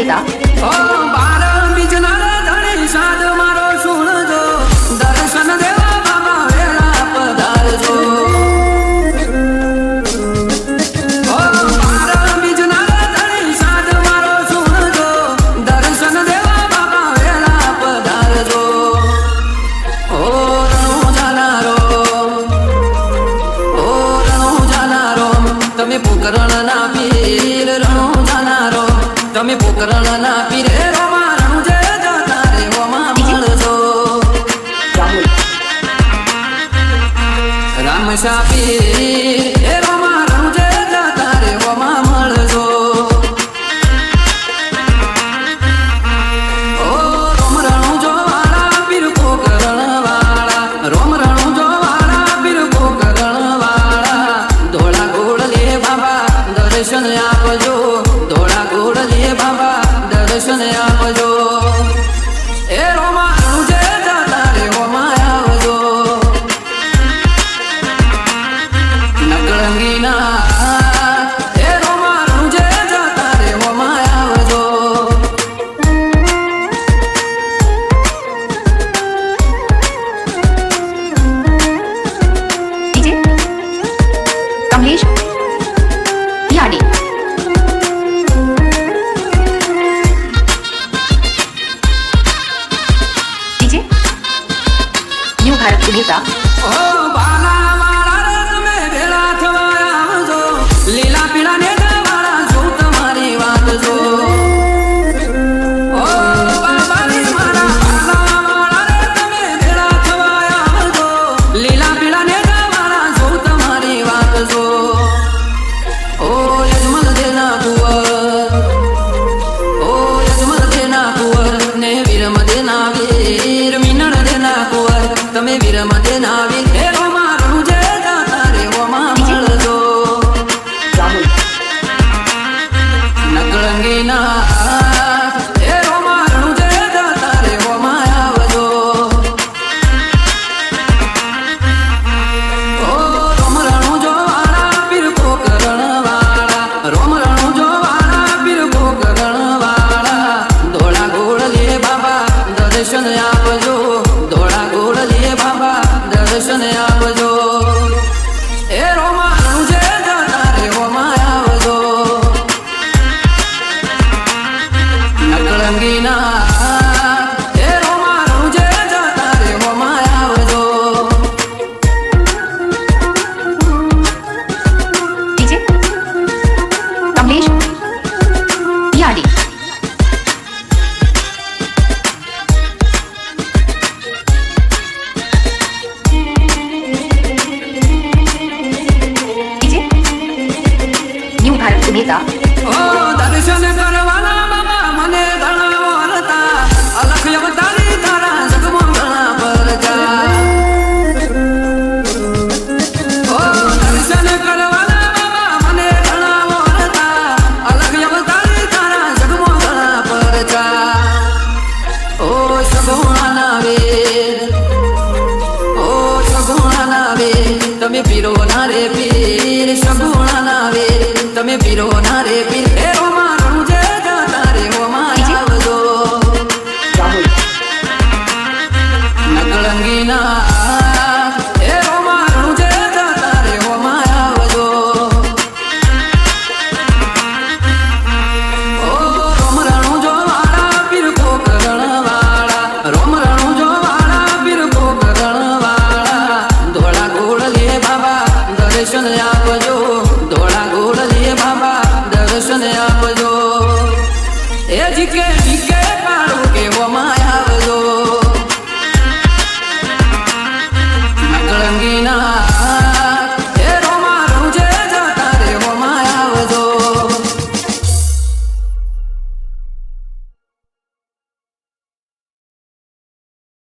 અભિનેતા ઓ બાર બીજના ધણી સાદ મારો સુણજો દર્શન દેવા બાબા વેળા પધારજો ઓ બાર બીજના ધણી સાદ મારો સુણજો દર્શન દેવા બાબા વેળા પધારજો ઓ રણો જાનારો તમે પોકરણ ના પીર રણો જાનારો તમે પોકરણ ના પીરે રોમા રણુ જે જતા રે ઓમાં મળજો રામ શાપીર એ રોમા રણુ જે જતા રે ઓમાં મળજો ઓ રોમ રણુ જો વાળા પીર પોકરણ વાળા રોમ રણુ જો વાળા પીર પોકરણ વાળા ધોળા ગોળ લે બાબા દર્શન આપજો ધોળા ગોળ લે બાબા દર્શન આપજો એ રોમા રણુ જે જતા રે ઓમાં આવજો નકળંગીના એ રોમા રણુ જે જતા રે ઓમાં આવજો ડીજે કમલેશ યાડી ડીજે ન્યૂ ભારત અભિનેતા ઓ બાલા વાળા તમે ભેળા થવા આવજો લીલા પીળા ને વાળા જો તમારી વાત જો ઓ બાબાની મારા બાલા વાળા તમે ભેળા થવા આવજો લીલા પીળા ને વાળા જો તમારી વાત જો ઓ યજમલ દેના કુંવર ઓ યજમલ દેના કુંવર ને વીરમ દેના વીર મીનળ દેના કુંવર તમે વીરમ દેના વીર હે રોમા રણુ જે જતા રે ઓમાં મળજો નકળંગીના હે રોમા રણુ જે જતા રે ઓમાં આવજો ઓ રોમ રણુ જો વાળા પીર પોકરણ વાળા રોમ રણુ જો વાળા પીર પોકરણ વાળા ધોળા ગોળ લે બાબા દર્શન આપજો ધોળા ગોળ લે બાબા દર્શન આપજો એ રોમા રણુ જે જતા રે ઓમાં આવજો નકળંગીના એ રોમા રણુ જે જતા રે ઓમાં આવજો ડીજે કમલેશ યાડી ડીજે ન્યૂ ભારત અભિનેતા ઓ દર્શન કરવાના બાબા મને ધણા વરતા અલખ અવતારી તારા જગમાં ઘણા પરજા ઓ દર્શન કરવાના બાબા મને ધણા વરતા અલખ અવતારી તારા જગમાં ઘણા પરજા ઓ સગુણાના વેર ઓ સગુણાના વેર તમે પીરો ના રે પીર સગુણાના વેર તમે પીરો ના રે પીર